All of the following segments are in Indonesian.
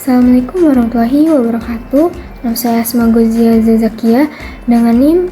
Assalamualaikum warahmatullahi wabarakatuh. Nama saya Asma Gozia Zazakia dengan NIM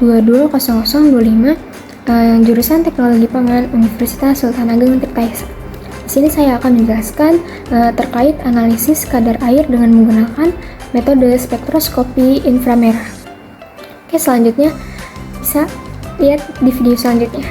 4444220025 jurusan Teknologi Pangan Universitas Sultan Ageng Tirtaisa. Di sini saya akan menjelaskan terkait analisis kadar air dengan menggunakan metode spektroskopi inframerah. Oke, selanjutnya bisa lihat di video selanjutnya.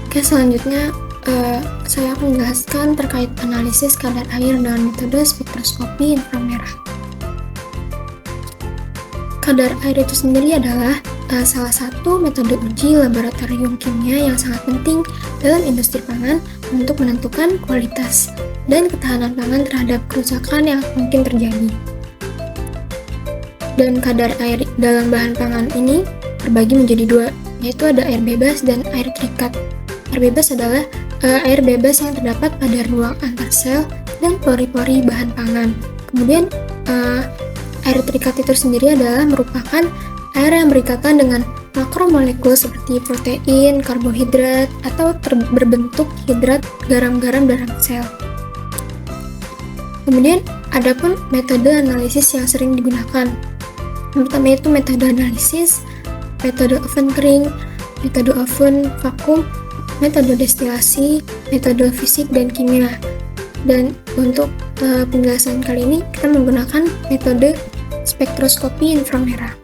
Oke, selanjutnya saya akan menjelaskan terkait analisis kadar air dengan metode spektroskopi inframerah. Kadar air itu sendiri adalah salah satu metode uji laboratorium kimia yang sangat penting dalam industri pangan untuk menentukan kualitas dan ketahanan pangan terhadap kerusakan yang mungkin terjadi. Dan kadar air dalam bahan pangan ini terbagi menjadi dua, yaitu ada air bebas dan air terikat. Air bebas adalah air bebas yang terdapat pada ruang antar sel dan pori-pori bahan pangan. Kemudian air terikat itu sendiri adalah merupakan air yang berikatan dengan makromolekul seperti protein, karbohidrat, atau berbentuk hidrat garam-garam dalam sel. Kemudian ada pun metode analisis yang sering digunakan. Yang pertama itu metode analisis, metode oven kering, metode oven vakum, metode destilasi, metode fisik dan kimia. Dan untuk penjelasan kali ini kita menggunakan metode spektroskopi inframerah.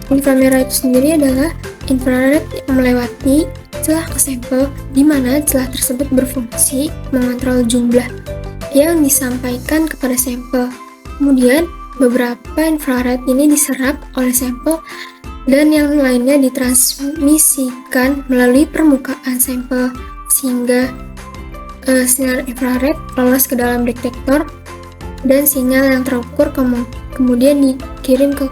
Inframerah itu sendiri adalah infrared yang melewati celah ke sampel di mana celah tersebut berfungsi mengontrol jumlah yang disampaikan kepada sampel. Kemudian beberapa infrared ini diserap oleh sampel dan yang lainnya ditransmisikan melalui permukaan sampel sehingga sinar infrared lolos ke dalam detektor dan sinyal yang terukur kemudian dikirim ke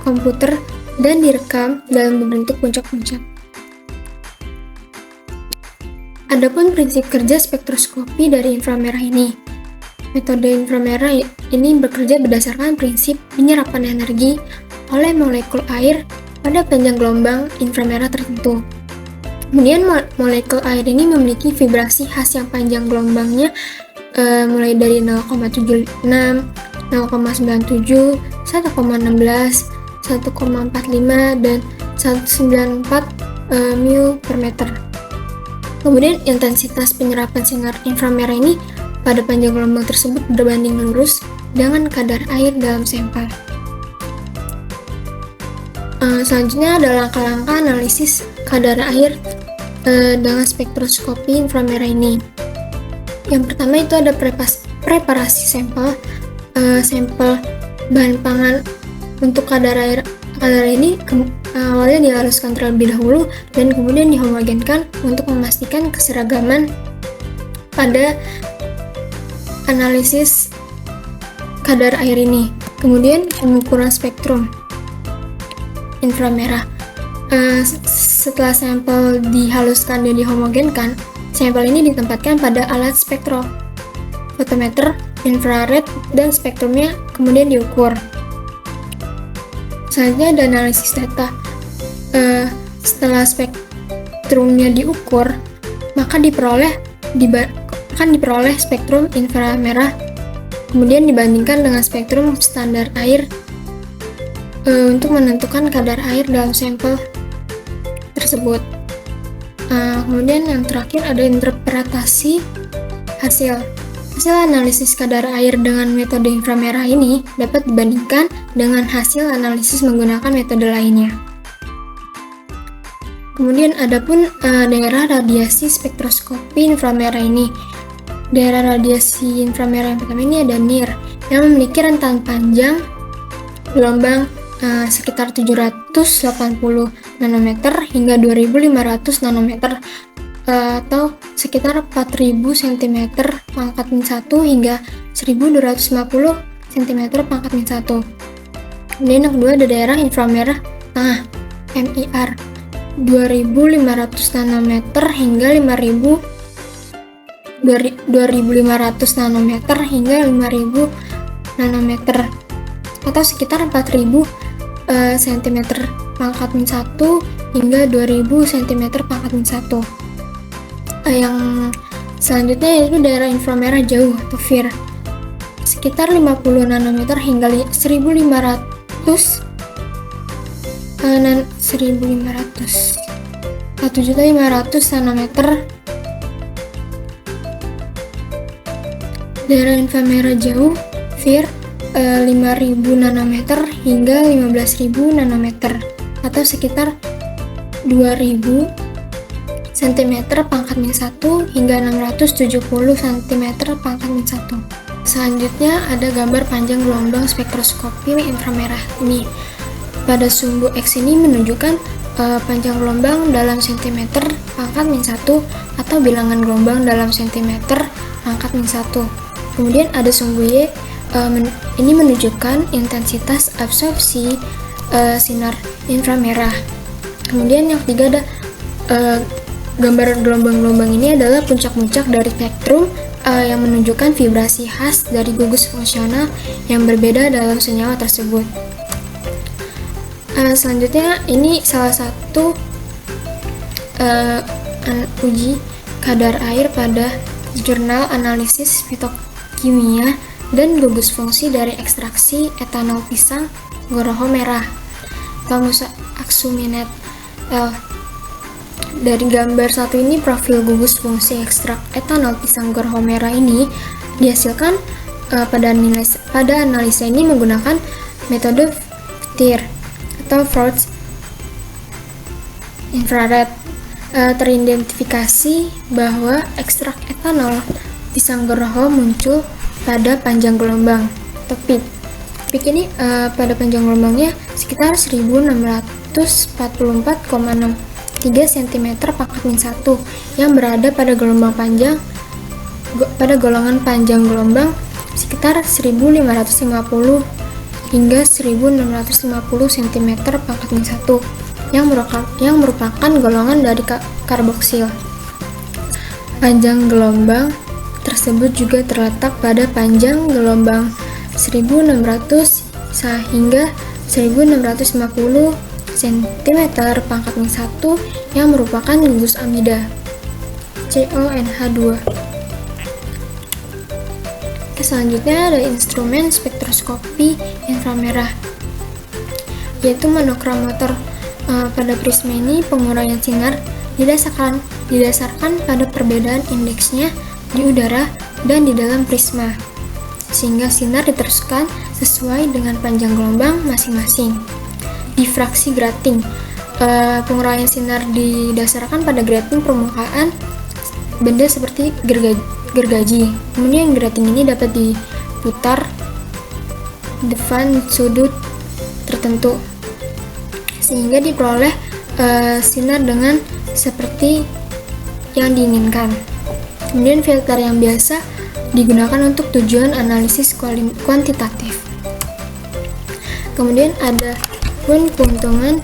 komputer dan direkam dalam bentuk puncak-puncak. Adapun prinsip kerja spektroskopi dari inframerah ini. Metode inframerah ini bekerja berdasarkan prinsip penyerapan energi oleh molekul air pada panjang gelombang inframerah tertentu. Kemudian molekul air ini memiliki vibrasi khas yang panjang gelombangnya mulai dari 0,76, 0,97, 1,16, 1,45, dan 194 mil per meter. Kemudian intensitas penyerapan sinar inframerah ini pada panjang gelombang tersebut berbanding lurus dengan kadar air dalam sampel. Selanjutnya adalah langkah-langkah analisis kadar air dengan spektroskopi inframerah ini. Yang pertama itu ada preparasi sampel bahan pangan. Untuk kadar air ini awalnya dihaluskan terlebih dahulu dan kemudian dihomogenkan untuk memastikan keseragaman pada analisis kadar air ini. Kemudian pengukuran spektrum inframerah. Setelah sampel dihaluskan dan dihomogenkan, sampel ini ditempatkan pada alat spektrofotometer infrared dan spektrumnya kemudian diukur. Selanjutnya ada analisis data. Setelah spektrumnya diukur, maka akan diperoleh spektrum inframerah, kemudian dibandingkan dengan spektrum standar air untuk menentukan kadar air dalam sampel tersebut. Kemudian yang terakhir ada interpretasi hasil. Hasil analisis kadar air dengan metode inframerah ini dapat dibandingkan dengan hasil analisis menggunakan metode lainnya. Kemudian ada pun daerah radiasi spektroskopi inframerah ini. Daerah radiasi inframerah yang pertama ini ada NIR yang memiliki rentan panjang gelombang sekitar 780 nanometer hingga 2500 nanometer atau sekitar 4000 cm pangkat min 1 hingga 1250 cm pangkat min 1. Kemudian yang kedua ada daerah inframerah tengah MIR 2500 nanometer hingga 2500 nanometer hingga 5000 nanometer atau sekitar 4000 cm pangkat min 1 hingga 2000 cm pangkat min 1. Yang selanjutnya yaitu daerah inframerah jauh atau FIR, sekitar 50 nanometer hingga 1.500 nanometer. Daerah inframerah jauh FIR 5.000 nanometer hingga 15.000 nanometer atau sekitar 2.000 cm pangkat min 1 hingga 670 cm pangkat min 1. Selanjutnya ada gambar panjang gelombang spektroskopi inframerah ini. Pada sumbu X ini menunjukkan panjang gelombang dalam cm pangkat min 1 atau bilangan gelombang dalam cm pangkat min 1. Kemudian ada sumbu Y, ini menunjukkan intensitas absorpsi sinar inframerah. Kemudian yang ketiga ada gambar gelombang-gelombang ini adalah puncak-puncak dari spektrum yang menunjukkan vibrasi khas dari gugus fungsional yang berbeda dalam senyawa tersebut. Selanjutnya ini salah satu uji kadar air pada jurnal analisis fitokimia dan gugus fungsi dari ekstraksi etanol pisang goroho merah Thamus axuminet L. Dari gambar satu ini, profil gugus fungsi ekstrak etanol pisang goroho merah ini dihasilkan pada analisa ini menggunakan metode FTIR atau Frost Infrared. Teridentifikasi bahwa ekstrak etanol pisang goroho muncul pada panjang gelombang atau peak. Peak ini pada panjang gelombangnya sekitar 1644,63 cm pangkat min 1 yang berada pada gelombang panjang golongan panjang gelombang sekitar 1550 hingga 1650 cm pangkat min 1 yang merupakan golongan dari karboksil. Panjang gelombang tersebut juga terletak pada panjang gelombang 1600 hingga 1650 cm pangkat min 1 yang merupakan gugus amida CONH2. Selanjutnya ada instrumen spektroskopi inframerah yaitu monokromometer. Pada prisma ini pengurangan sinar didasarkan pada perbedaan indeksnya di udara dan di dalam prisma, sehingga sinar diteruskan sesuai dengan panjang gelombang masing-masing. Difraksi grating, pengurangan sinar didasarkan pada grating permukaan benda seperti gergaji. Kemudian grating ini dapat diputar depan sudut tertentu sehingga diperoleh sinar dengan seperti yang diinginkan. Kemudian filter yang biasa digunakan untuk tujuan analisis kuantitatif. Kemudian ada pun keuntungan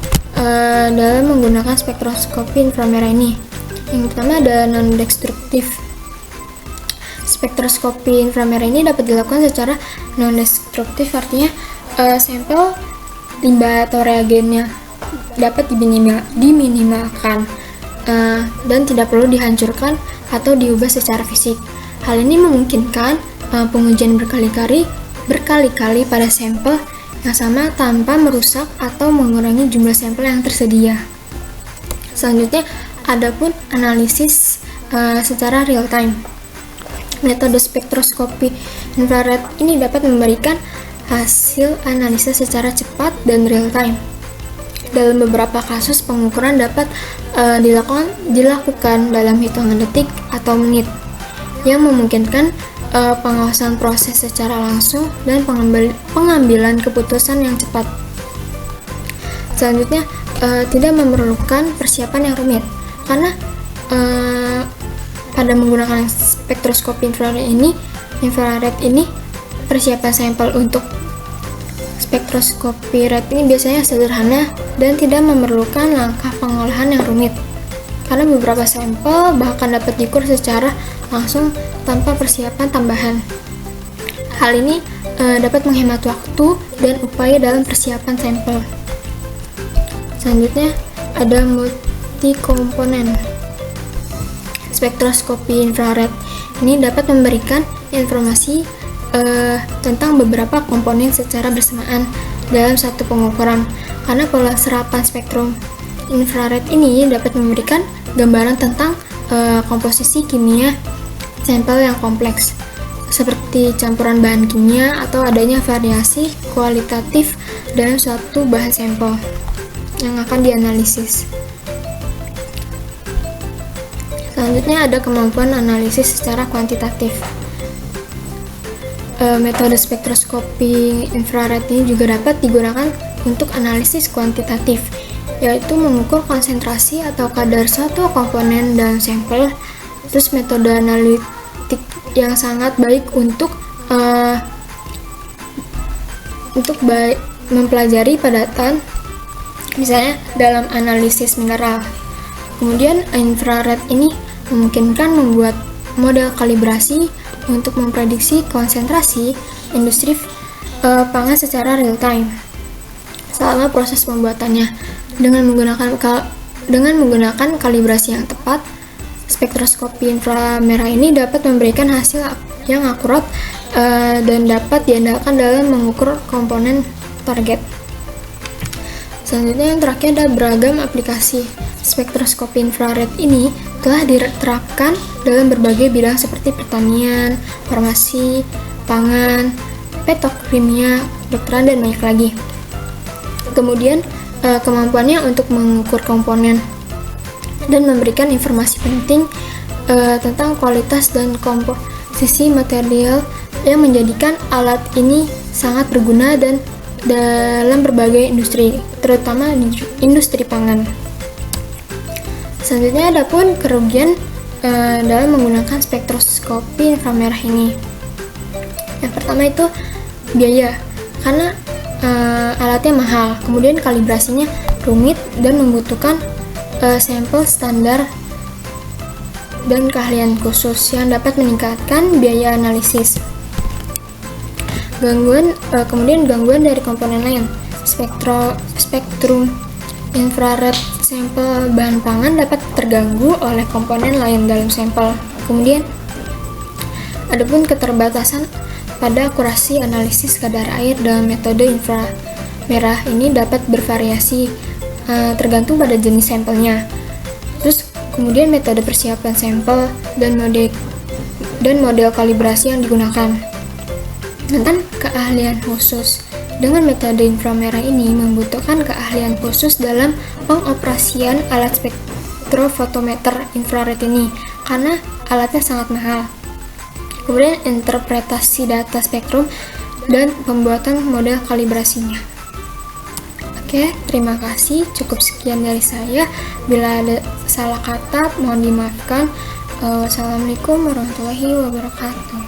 dalam menggunakan spektroskopi inframerah ini. Yang pertama ada non-destruktif. Spektroskopi inframerah ini dapat dilakukan secara non-destruktif, artinya sampel limbah atau reagennya dapat diminimalkan dan tidak perlu dihancurkan atau diubah secara fisik. Hal ini memungkinkan pengujian berkali-kali pada sampel yang sama tanpa merusak atau mengurangi jumlah sampel yang tersedia. Selanjutnya, ada pun analisis secara real time. Metode spektroskopi infrared ini dapat memberikan hasil analisis secara cepat dan real time. Dalam beberapa kasus, pengukuran dapat dilakukan dalam hitungan detik atau menit, yang memungkinkan pengawasan proses secara langsung dan pengambilan keputusan yang cepat. Selanjutnya, tidak memerlukan persiapan yang rumit, karena pada menggunakan spektroskopi infrared ini persiapan sampel untuk spektroskopi red ini biasanya sederhana dan tidak memerlukan langkah pengolahan yang rumit, karena beberapa sampel bahkan dapat diukur secara langsung tanpa persiapan tambahan. Hal ini dapat menghemat waktu dan upaya dalam persiapan sampel. Selanjutnya ada multi komponen. spektroskopi infrared ini dapat memberikan informasi tentang beberapa komponen secara bersamaan dalam satu pengukuran. Karena pola serapan spektrum infrared ini dapat memberikan gambaran tentang komposisi kimia sampel yang kompleks, seperti campuran bahan kimia atau adanya variasi kualitatif dalam suatu bahan sampel yang akan dianalisis. Selanjutnya ada kemampuan analisis secara kuantitatif. Metode spektroskopi infrared ini juga dapat digunakan untuk analisis kuantitatif, yaitu mengukur konsentrasi atau kadar suatu komponen dalam sampel. Terus metode analitik yang sangat baik untuk mempelajari padatan, misalnya dalam analisis mineral. Kemudian infrared ini memungkinkan membuat model kalibrasi untuk memprediksi konsentrasi industri pangan secara real time selama proses pembuatannya. Dengan menggunakan kalibrasi yang tepat, spektroskopi inframerah ini dapat memberikan hasil yang akurat dan dapat diandalkan dalam mengukur komponen target. Selanjutnya yang terakhir ada beragam aplikasi. Spektroskopi infrared ini telah diterapkan dalam berbagai bidang seperti pertanian, farmasi, pangan, petrokimia, kedokteran, dan banyak lagi. Kemudian kemampuannya untuk mengukur komponen dan memberikan informasi penting tentang kualitas dan komposisi material yang menjadikan alat ini sangat berguna dan dalam berbagai industri, terutama di industri pangan. Selanjutnya ada pun kerugian dalam menggunakan spektroskopi inframerah ini. Yang pertama itu biaya, karena alatnya mahal, kemudian kalibrasinya rumit dan membutuhkan sampel standar dan keahlian khusus yang dapat meningkatkan biaya analisis. Kemudian gangguan dari komponen lain. Spektrum infrared sampel bahan pangan dapat terganggu oleh komponen lain dalam sampel. Kemudian adapun keterbatasan pada akurasi analisis kadar air dalam metode inframerah ini dapat bervariasi tergantung pada jenis sampelnya. Terus kemudian metode persiapan sampel dan model kalibrasi yang digunakan. Tentang keahlian khusus. Dengan metode inframerah ini membutuhkan keahlian khusus dalam pengoperasian alat spektrofotometer infrared ini karena alatnya sangat mahal. Kemudian interpretasi data spektrum dan pembuatan model kalibrasinya. Oke, terima kasih. Cukup sekian dari saya. Bila ada salah kata, mohon dimaafkan. Wassalamualaikum warahmatullahi wabarakatuh.